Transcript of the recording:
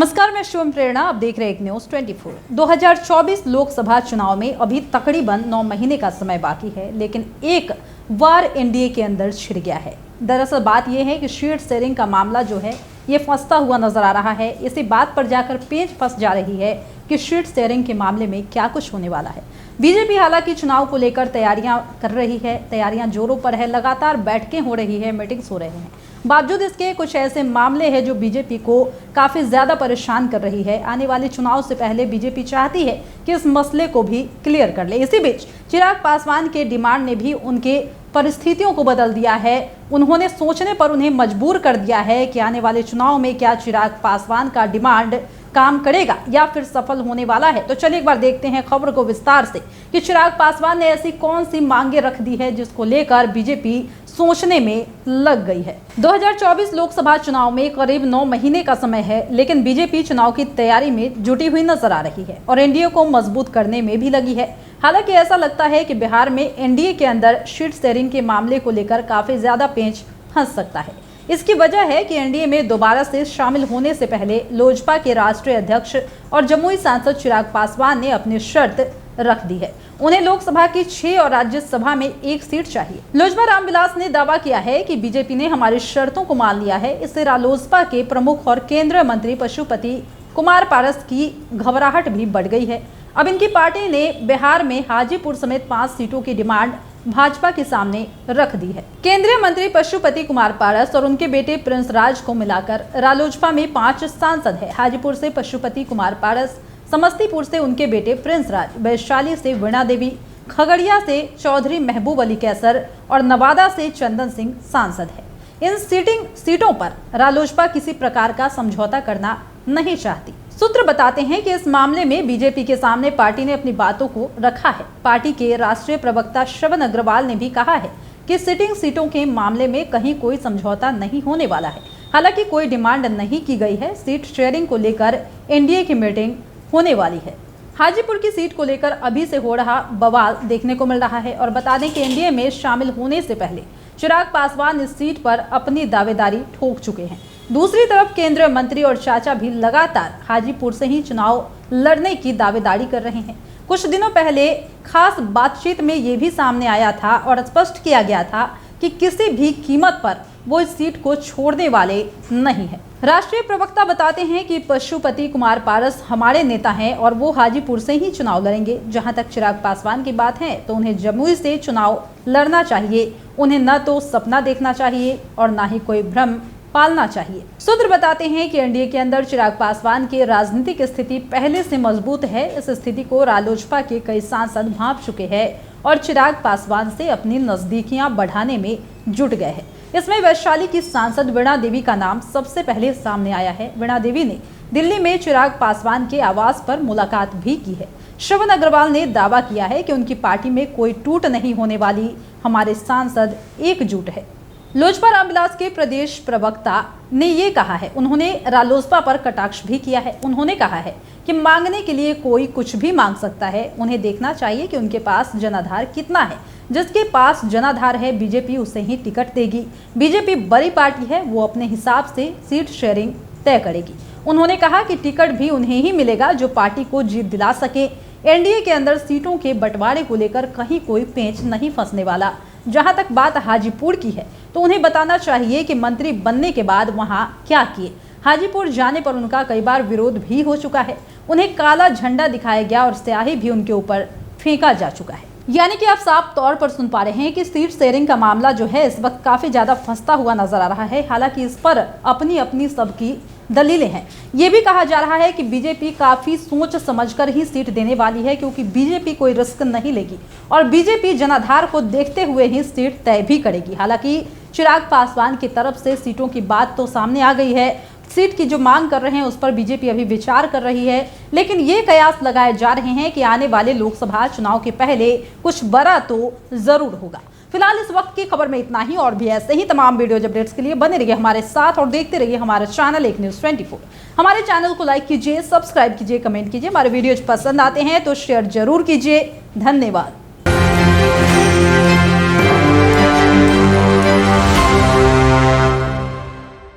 नमस्कार, मैं शिवम प्रेरणा। आप देख रहे हैं एक न्यूज 24। 2024 लोकसभा चुनाव में अभी तकरीबन 9 महीने का समय बाकी है, लेकिन एक वार एनडीए के अंदर छिड़ गया है। दरअसल बात यह है कि सीट शेयरिंग का मामला जो है ये फंसता हुआ नजर आ रहा है। इसी बात पर जाकर पेंच फंस जा रही है कि सीट शेयरिंग के मामले में क्या कुछ होने वाला है। बीजेपी हालांकि चुनाव को लेकर तैयारियां कर रही है, तैयारियां जोरों पर है, लगातार बैठकें हो रही है, मीटिंग्स हो रहे हैं। बावजूद इसके कुछ ऐसे मामले हैं जो बीजेपी को काफी ज्यादा परेशान कर रही है। आने वाले चुनाव से पहले बीजेपी चाहती है कि इस मसले को भी क्लियर कर ले। इसी बीच चिराग पासवान के डिमांड ने भी उनके परिस्थितियों को बदल दिया है। उन्होंने सोचने पर उन्हें मजबूर कर दिया है कि आने वाले चुनाव में क्या चिराग पासवान का डिमांड काम करेगा या फिर सफल होने वाला है। तो चलिए एक बार देखते हैं खबर को विस्तार से कि चिराग पासवान ने ऐसी कौन सी मांगे रख दी है जिसको लेकर बीजेपी सोचने में लग गई है। 2024 लोकसभा चुनाव में करीब 9 महीने का समय है, लेकिन बीजेपी चुनाव की तैयारी में जुटी हुई नजर आ रही है और एनडीए को मजबूत करने में भी लगी है। हालांकि ऐसा लगता है कि बिहार में एनडीए के अंदर सीट शेयरिंग के मामले को लेकर काफी ज्यादा पेंच फंस सकता है। इसकी वजह है कि एनडीए में दोबारा से शामिल होने से पहले लोजपा के राष्ट्रीय अध्यक्ष और जमुई सांसद चिराग पासवान ने अपनी शर्त रख दी है। उन्हें लोकसभा की 6 और राज्यसभा में 1 सीट चाहिए। लोजपा रामविलास ने दावा किया है कि बीजेपी ने हमारी शर्तों को मान लिया है। इससे रालोसपा के प्रमुख और केंद्रीय मंत्री पशुपति कुमार पारस की घबराहट भी बढ़ गई है। अब इनकी पार्टी ने बिहार में हाजीपुर समेत 5 सीटों की डिमांड भाजपा के सामने रख दी है। केंद्रीय मंत्री पशुपति कुमार पारस और उनके बेटे प्रिंस राज को मिलाकर रालोजपा में 5 सांसद है। हाजीपुर से पशुपति कुमार पारस, समस्तीपुर से उनके बेटे प्रिंस राज, वैशाली से वीणा देवी, खगड़िया से चौधरी महबूब अली कैसर और नवादा से चंदन सिंह सांसद है। इन सीटों पर रालोजपा किसी प्रकार का समझौता करना नहीं चाहती। सूत्र बताते हैं कि इस मामले में बीजेपी के सामने पार्टी ने अपनी बातों को रखा है। पार्टी के राष्ट्रीय प्रवक्ता श्रवण अग्रवाल ने भी कहा है कि सिटिंग सीटों के मामले में कहीं कोई समझौता नहीं होने वाला है। हालांकि कोई डिमांड नहीं की गई है। सीट शेयरिंग को लेकर एनडीए की मीटिंग होने वाली है। हाजीपुर की सीट को लेकर अभी से हो रहा बवाल देखने को मिल रहा है और बता दें कि एनडीए में शामिल होने से पहले चिराग पासवान इस सीट पर अपनी दावेदारी ठोक चुके हैं। दूसरी तरफ केंद्रीय मंत्री और चाचा भी लगातार हाजीपुर से ही चुनाव लड़ने की दावेदारी कर रहे हैं। कुछ दिनों पहले खास बातचीत में ये भी सामने आया था और स्पष्ट किया गया था कि किसी भी कीमत पर वो इस सीट को छोड़ने वाले नहीं है। राष्ट्रीय प्रवक्ता बताते हैं कि पशुपति कुमार पारस हमारे नेता हैं और वो हाजीपुर से ही चुनाव लड़ेंगे। जहां तक चिराग पासवान की बात है तो उन्हें जमुई से चुनाव लड़ना चाहिए। उन्हें न तो सपना देखना चाहिए और न ही कोई भ्रम पालना चाहिए। सूत्र बताते हैं कि एनडीए के अंदर चिराग पासवान की राजनीतिक स्थिति पहले से मजबूत है। इस स्थिति को रालोजपा के कई सांसद भांप चुके हैं और चिराग पासवान से अपनी नजदीकियां बढ़ाने में जुट गए हैं। इसमें वैशाली की सांसद वीणा देवी का नाम सबसे पहले सामने आया है। वीणा देवी ने दिल्ली में चिराग पासवान के आवास पर मुलाकात भी की है। श्रवण अग्रवाल ने दावा किया है कि उनकी पार्टी में कोई टूट नहीं होने वाली, हमारे सांसद एकजुट है। लोजपा रामविलास के प्रदेश प्रवक्ता ने ये कहा है। उन्होंने रालोसपा पर कटाक्ष भी किया है। उन्होंने कहा है कि मांगने के लिए कोई कुछ भी मांग सकता है। उन्हें देखना चाहिए कि उनके पास जनाधार कितना है। जिसके पास जनाधार है बीजेपी उसे ही टिकट देगी। बीजेपी बड़ी पार्टी है, वो अपने हिसाब से सीट शेयरिंग तय करेगी। उन्होंने कहा कि टिकट भी उन्हें ही मिलेगा जो पार्टी को जीत दिला सके। एनडीए के अंदर सीटों के बंटवारे को लेकर कहीं कोई पेंच नहीं फंसने वाला। जहां तक बात हाजीपुर की है तो उन्हें बताना चाहिए कि मंत्री बनने के बाद वहां क्या किए। हाजीपुर जाने पर उनका कई बार विरोध भी हो चुका है। उन्हें काला झंडा दिखाया गया और स्याही भी उनके ऊपर फेंका जा चुका है। यानी कि आप साफ तौर पर सुन पा रहे हैं कि सीट शेयरिंग का मामला जो है इस वक्त काफी ज्यादा फंसता हुआ नजर आ रहा है। हालांकि इस पर अपनी अपनी सबकी दलीलें हैं। ये भी कहा जा रहा है कि बीजेपी काफी सोच समझकर ही सीट देने वाली है, क्योंकि बीजेपी कोई रिस्क नहीं लेगी और बीजेपी जनाधार को देखते हुए ही सीट तय भी करेगी। हालांकि चिराग पासवान की तरफ से सीटों की बात तो सामने आ गई है। सीट की जो मांग कर रहे हैं उस पर बीजेपी अभी विचार कर रही है, लेकिन ये कयास लगाए जा रहे हैं कि आने वाले लोकसभा चुनाव के पहले कुछ बड़ा तो जरूर होगा। फिलहाल इस वक्त की खबर में इतना ही। और भी ऐसे ही तमाम वीडियो अपडेट्स के लिए बने रहिए हमारे साथ और देखते रहिए हमारा चैनल एक न्यूज 24। हमारे चैनल को लाइक कीजिए, सब्सक्राइब कीजिए, कमेंट कीजिए। हमारे वीडियोज पसंद आते हैं तो शेयर जरूर कीजिए। धन्यवाद।